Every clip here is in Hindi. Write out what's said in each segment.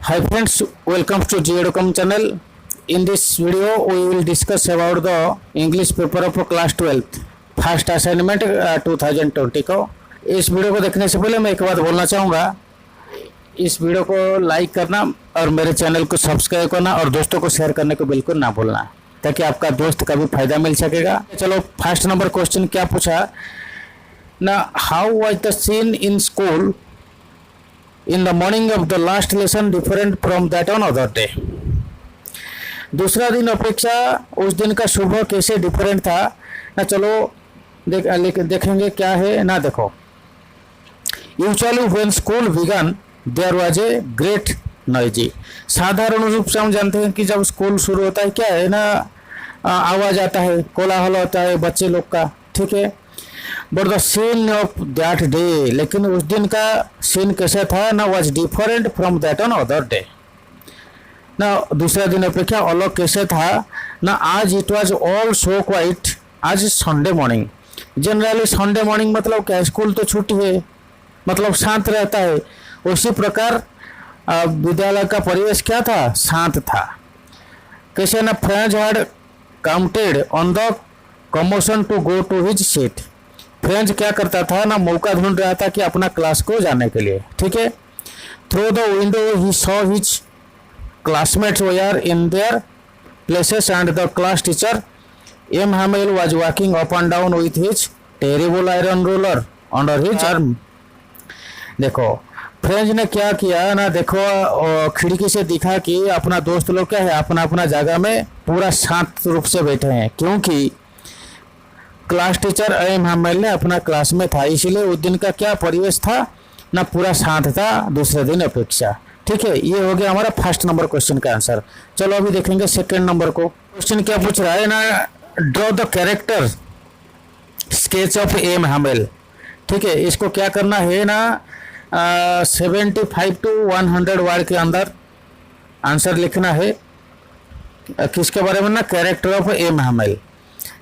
Hi friends, welcome to GEDOCOM channel. In this video, we will discuss about the English paper of class 12th first assignment 2020 को। इस वीडियो को देखने से पहले मैं एक बात बोलना चाहूँगा, इस वीडियो को लाइक करना और मेरे चैनल को सब्सक्राइब करना और दोस्तों को शेयर करने को बिल्कुल ना भूलना, ताकि आपका दोस्त का भी फायदा मिल सकेगा। चलो फर्स्ट नंबर क्वेश्चन क्या पूछा ना, how was the seen in school in the morning of the last lesson different from that on other day। दूसरा दिन अपेक्षा उस दिन का सुबह कैसे डिफरेंट था ना, चलो देखेंगे क्या है ना। देखो, usually when school began there was a great noisy. साधारण रूप से हम जानते हैं कि जब स्कूल शुरू होता है क्या है ना, आवाज आता है, कोलाहल होता है बच्चे लोग का, ठीक है। But the scene of that day, लेकिन उस दिन का सीन कैसा था ना, was different from that on other day ना। दूसरा दिन अपेक्षा अलग कैसे था ना, आज it was all so quiet आज Sunday morning. Generally Sunday morning मतलब क्या, स्कूल तो छुट्टी है, मतलब शांत रहता है। उसी प्रकार विद्यालय का परिवेश क्या था, शांत था। कैसे ना, Franz had counted on the commotion to go to his seat. Franz क्या करता था ना, मौका ढूंढ रहा था कि अपना क्लास को जाने के लिए, ठीक है। Through the window he saw his classmates were in their places and the class teacher M Hamel was walking up and down with his terrible iron ruler under his arm. देखो फ्रेंच ने क्या किया ना, देखो खिड़की से दिखा कि अपना दोस्त लोग क्या है, अपना अपना जगह में पूरा शांत रूप से बैठे हैं, क्योंकि क्लास टीचर एम हैमेल ने अपना क्लास में था, इसीलिए उस दिन का क्या परिवेश था ना, पूरा शांत था दूसरे दिन अपेक्षा, ठीक है। ये हो गया हमारा फर्स्ट नंबर क्वेश्चन का आंसर। चलो अभी देखेंगे सेकंड नंबर को। क्वेश्चन क्या पूछ रहा है ना, draw the character sketch of M Hamel, ठीक है। इसको क्या करना है ना, 75 to 100 वर्ड के अंदर आंसर लिखना है। किसके बारे में ना, कैरेक्टर ऑफ एम हैमेल।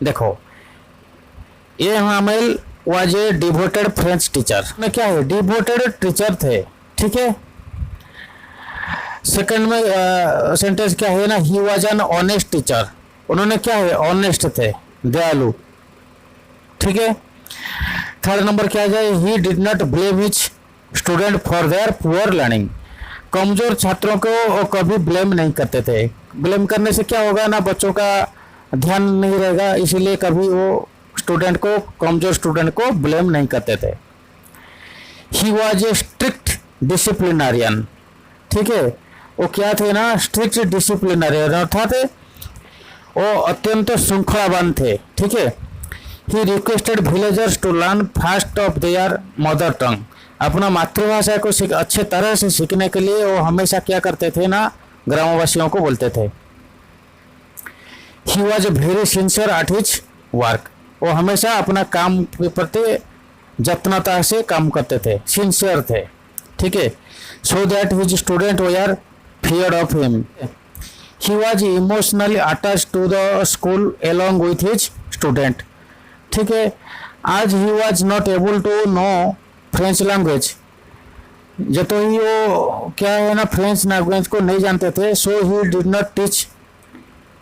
देखो, M Hamel was a devoted French teacher में क्या है, डिवोटेड टीचर थे, ठीक है। सेकंड में सेंटेंस क्या है ना, he was an honest teacher. उन्होंने क्या है, ऑनेस्ट थे, दयालु, ठीक है। थर्ड नंबर क्या है, ही did not blame his student for their poor learning. कमजोर छात्रों को वो कभी ब्लेम नहीं करते थे। ब्लेम करने से क्या होगा ना, बच्चों का ध्यान नहीं रहेगा, इसीलिए कभी वो स्टूडेंट को, कमजोर स्टूडेंट को ब्लेम नहीं करते थे। ही वॉज ए स्ट्रिक्ट डिसिप्लिनरियन, ठीक है। वो क्या थे ना, स्ट्रिक्ट डिसिप्लिनरियन अर्थात वो अत्यंत श्रृंखलावान थे, ठीक है। He requested villagers to learn fast of their mother tongue. अपना मातृभाषा को अच्छे तरह से सीखने के लिए वो हमेशा क्या करते थे ना, ग्रामवासियों को बोलते थे। He was very sincere at his work. वो हमेशा अपना काम के प्रति जत्नता से काम करते थे, सिंसियर थे, ठीक है। So that his student were feared of him. He was emotionally attached to the school along with his student, ठीक है। आज he was not able to know French language. जब तो ही वो क्या है ना, फ्रेंच लैंग्वेज को नहीं जानते थे, so he did not teach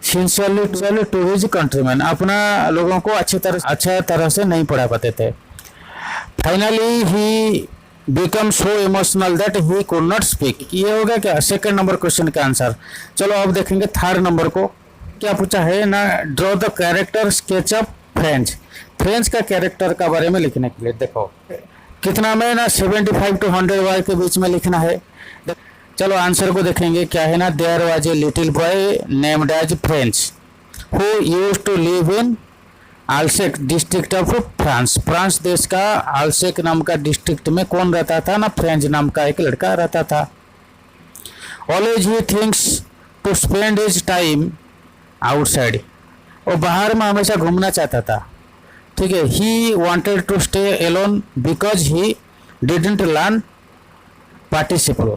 sincerely to his countryman. अपना लोगों को अच्छा तरह से नहीं पढ़ा पाते थे। Finally he become so emotional that he could not speak. ये हो गया क्या, सेकंड नंबर क्वेश्चन का आंसर। चलो अब देखेंगे थर्ड नंबर को। क्या पूछा है ना, draw the character sketch of French. French का कैरेक्टर का बारे में लिखने के लिए देखो कितना में ना, 75 to 100 वर्ड के बीच में लिखना है। चलो आंसर को देखेंगे क्या है ना, there was a little boy named as French who used to live in Alsace district of France. France देश का आल्सेक नाम का डिस्ट्रिक्ट में कौन रहता था ना, फ्रेंच नाम का एक लड़का रहता था। Always he thinks to spend his time outside. वो बाहर में हमेशा घूमना चाहता था, ठीक है। He wanted to stay alone because he didn't learn participle,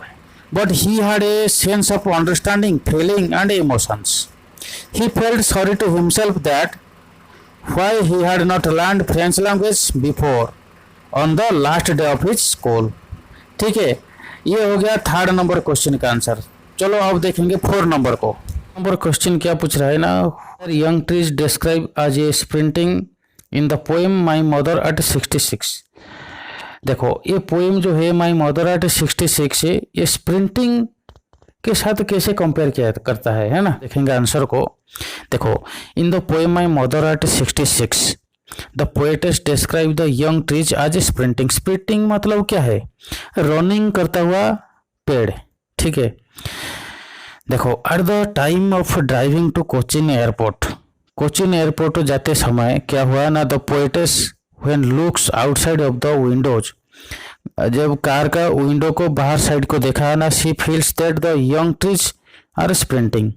but he had a sense of understanding, feeling and emotions. He felt sorry to himself that why he had not learned French language before on the last day of his school, ठीक है। ये हो गया थर्ड नंबर क्वेश्चन का आंसर। चलो अब देखेंगे 4 नंबर को। नंबर क्वेश्चन क्या पूछ रहा है ना, young trees describe as a sprinting in the poem my mother at 66। देखो ये पोएम जो है माई मदर एट 66 है, ये स्प्रिंटिंग के साथ कैसे कंपेयर किया करता है ना। देखेंगे आंसर को। देखो in the poem my mother at 66 the poetess describe the young trees as a sprinting. Sprinting मतलब क्या है, रनिंग करता हुआ पेड़, ठीक है। देखो at the time of driving to Cochin airport, Cochin airport जाते समय क्या हुआ ना, the poetess when looks outside of the windows, जब कार का विंडो को बाहर साइड को देखा ना, she feels that the young trees are sprinting.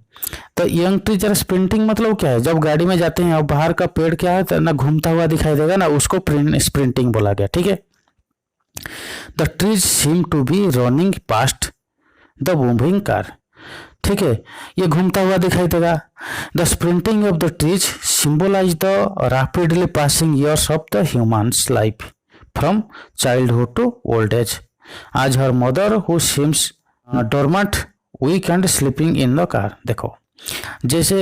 तो यंग ट्रीज आर स्प्रिंटिंग मतलब क्या है, जब गाड़ी में जाते हैं और बाहर का पेड़ क्या है तो ना घूमता हुआ दिखाई देगा ना, उसको स्प्रिंटिंग बोला गया, ठीक है। The trees seem to be running past the moving car, ठीक है, ये घूमता हुआ दिखाई देगा। The sprinting of the trees symbolize the rapidly passing years of the humans life from childhood to old age आज her mother who seems dormant weak and sleeping in the car. देखो जैसे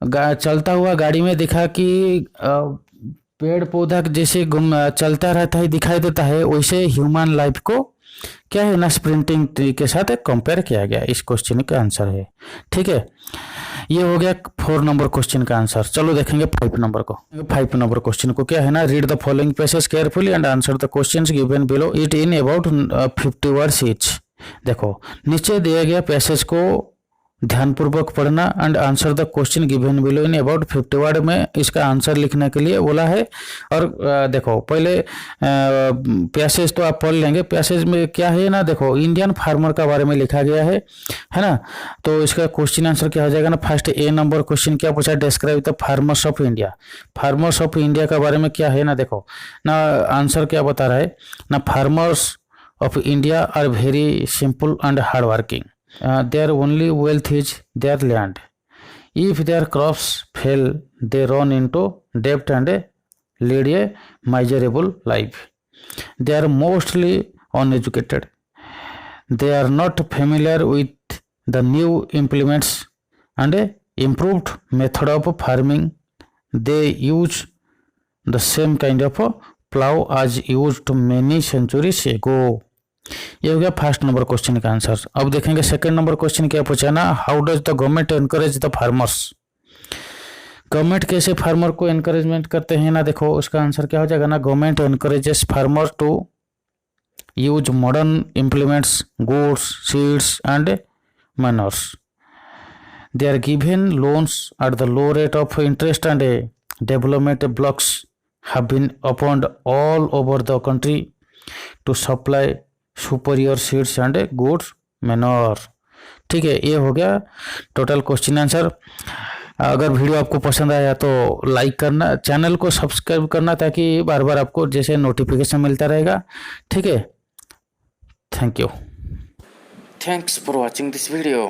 चलता हुआ गाड़ी में दिखा कि पेड़ पौधा जैसे चलता रहता है दिखाई देता है, वैसे ह्यूमन लाइफ को क्या है ना स्प्रिंटिंग ट्री के साथ कंपेयर किया गया। इस क्वेश्चन का आंसर है, ठीक है। ये हो गया 4 नंबर क्वेश्चन का आंसर। चलो देखेंगे 5 नंबर को। 5 नंबर क्वेश्चन को क्या है ना, read the following passage carefully and answer the questions given below it in about 50 words each. देखो नीचे दिए गया पैसेज को ध्यानपूर्वक पढ़ना and answer the question given below in about 50 word में इसका आंसर लिखने के लिए बोला है। और देखो पहले पैसेज तो आप पढ़ लेंगे। पैसेज में क्या है ना, देखो इंडियन फार्मर का बारे में लिखा गया है ना। तो इसका क्वेश्चन आंसर क्या हो जाएगा ना, फर्स्ट ए नंबर क्वेश्चन क्या पूछा, describe the farmers of India. Farmers of India के बारे में क्या है ना, देखो ना आंसर क्या बता रहा है ना, farmers of India are very simple and hard working. Their only wealth is their land. If their crops fail, they run into debt and lead a miserable life. They are mostly uneducated. They are not familiar with the new implements and improved method of farming. They use the same kind of plow as used many centuries ago. ये हो गया फर्स्ट नंबर क्वेश्चन का आंसर। अब देखेंगे सेकंड नंबर क्वेश्चन क्या पूछा ना, how does the government encourage the farmers. Government कैसे फार्मर को एनकरेजमेंट करते हैं ना, देखो उसका आंसर क्या हो जाएगा ना, government encourages farmer to use modern implements, goods, seeds and manures. They are given loans at the low rate of interest and development blocks have been opened all over the country to supply superior seeds and goods manure. ठीक है, ये हो गया टोटल क्वेश्चन आंसर। अगर वीडियो आपको पसंद आया तो लाइक करना, चैनल को सब्सक्राइब करना ताकि बार बार आपको जैसे नोटिफिकेशन मिलता रहेगा। ठीक है, thank you, thanks for watching this video.